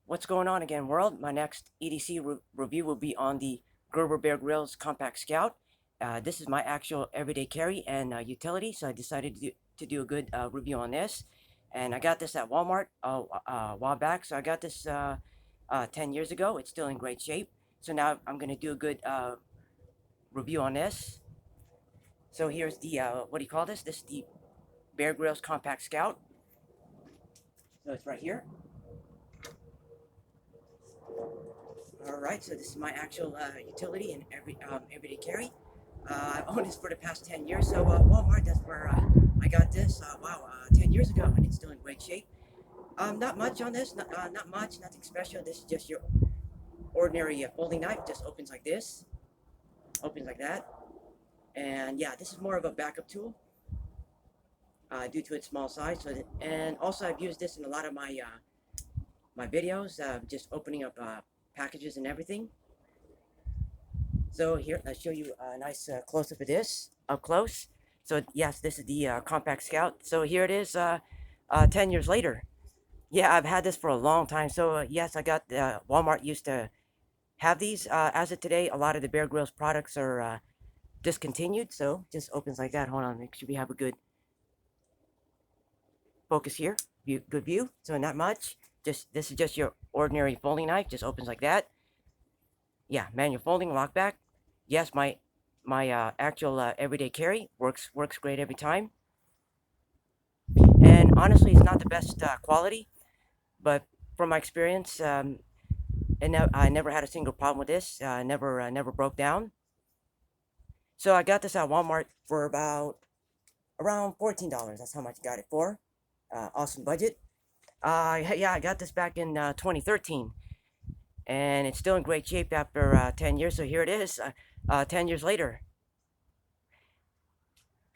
What's going on again, world? My next EDC review will be on the Gerber Bear Grylls Compact Scout. This is my actual everyday carry and utility, so I decided to do a good review on this. And I got this at Walmart a while back, so I got this 10 years ago. It's still in great shape. So now I'm going to do a good review on this. So here's the, what do you call this? This is the Bear Grylls Compact Scout. So it's right here. All right, so this is my actual utility and everyday carry. I've owned this for the past 10 years, so Walmart, that's where I got this, 10 years ago, and it's still in great shape. Not much on this, not much, nothing special. This is just your ordinary folding knife, just opens like this, opens like that. And yeah, this is more of a backup tool due to its small size. And also I've used this in a lot of my videos, just opening up packages and everything. So here, let's show you a nice close-up of this, up close. So yes, this is the Compact Scout. So here it is 10 years later. Yeah, I've had this for a long time. So yes, I got, Walmart used to have these. As of today, a lot of the Bear Grylls products are discontinued. So just opens like that. Hold on, make sure we have a good focus here. Good view. So not much. This is just your ordinary folding knife. Just opens like that. Yeah, manual folding, lockback. Yes, my actual everyday carry works great every time. And honestly, it's not the best quality, but from my experience, and I never had a single problem with this. Never broke down. So I got this at Walmart for about around $14. That's how much I got it for. Awesome budget. Yeah, I got this back in 2013, and it's still in great shape after 10 years. So here it is, 10 years later.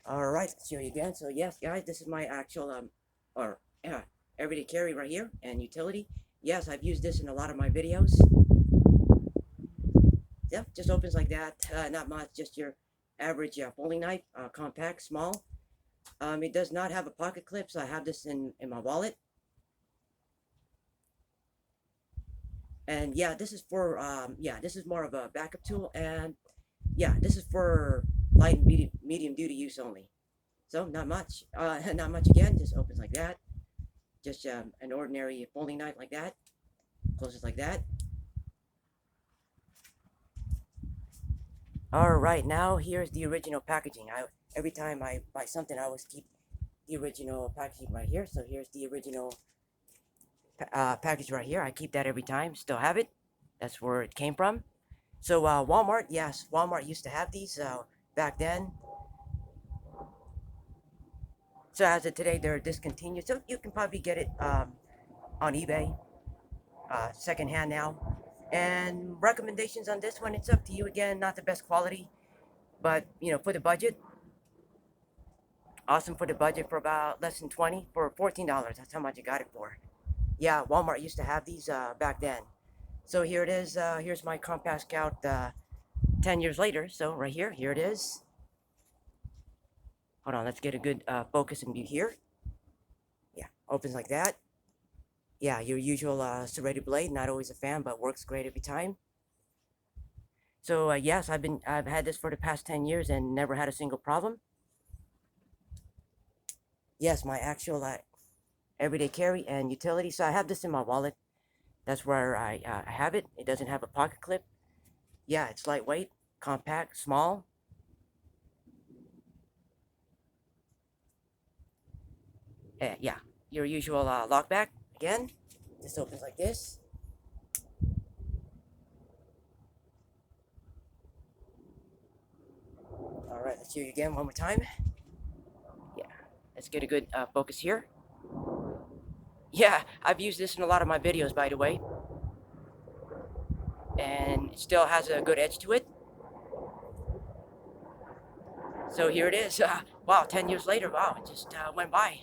All right, let's show you again. So yes, guys, this is my actual or yeah, everyday carry right here and utility. Yes, I've used this in a lot of my videos. Yep, just opens like that. Not much, just your average folding knife, compact, small. It does not have a pocket clip, so I have this in my wallet. And yeah, this is for this is more of a backup tool, and yeah, this is for light and medium duty use only. So not much, not much again. Just opens like that. Just an ordinary folding knife like that. Closes like that. All right, now here's the original packaging. Every time I buy something, I always keep the original packaging right here. So here's the original package right here. I keep that every time. Still have it. That's where it came from. So Walmart, yes, Walmart used to have these back then. So as of today, they're discontinued. So you can probably get it on eBay, secondhand now. And recommendations on this one, it's up to you again. Not the best quality, but for the budget, awesome for the budget for about less than 20 for $14. That's how much I got it for. Yeah, Walmart used to have these back then. So here it is. Here's my Compact Scout 10 years later. So right here, here it is. Hold on, let's get a good focus and view here. Yeah, opens like that. Yeah, your usual serrated blade. Not always a fan, but works great every time. So yes, I've had this for the past 10 years and never had a single problem. Yes, my actual everyday carry and utility. So I have this in my wallet. That's where I have it. It doesn't have a pocket clip. Yeah, it's lightweight, compact, small. Yeah, your usual lockback. Again, this opens like this. All right, let's show you again one more time. Yeah, let's get a good focus here. Yeah, I've used this in a lot of my videos, by the way. And it still has a good edge to it. So here it is. Wow, 10 years later. Wow, it just went by.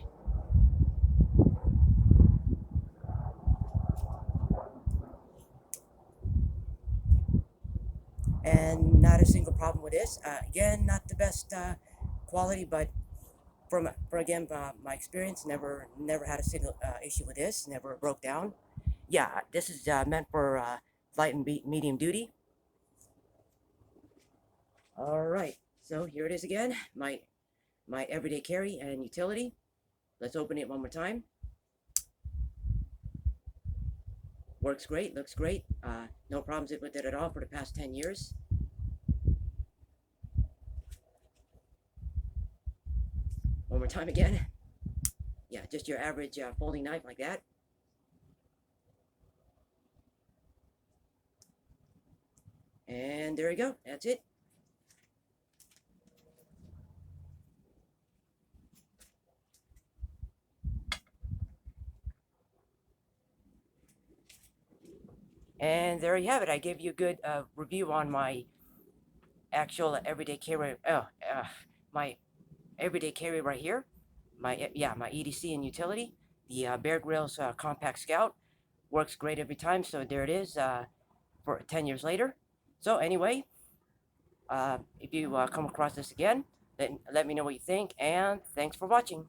And not a single problem with this. Again, not the best quality, but for again my experience, never had a single issue with this. Never broke down. Yeah, this is meant for light and medium duty. All right, so here it is again, my everyday carry and utility. Let's open it one more time. Works great, looks great. No problems with it at all for the past 10 years. One more time again. Yeah, just your average folding knife like that. And there you go. That's it. And there you have it. I gave you a good review on my actual everyday carry. My everyday carry right here. My EDC and utility. The Bear Grylls Compact Scout works great every time. So there it is. For 10 years later. So anyway, if you come across this again, let me know what you think. And thanks for watching.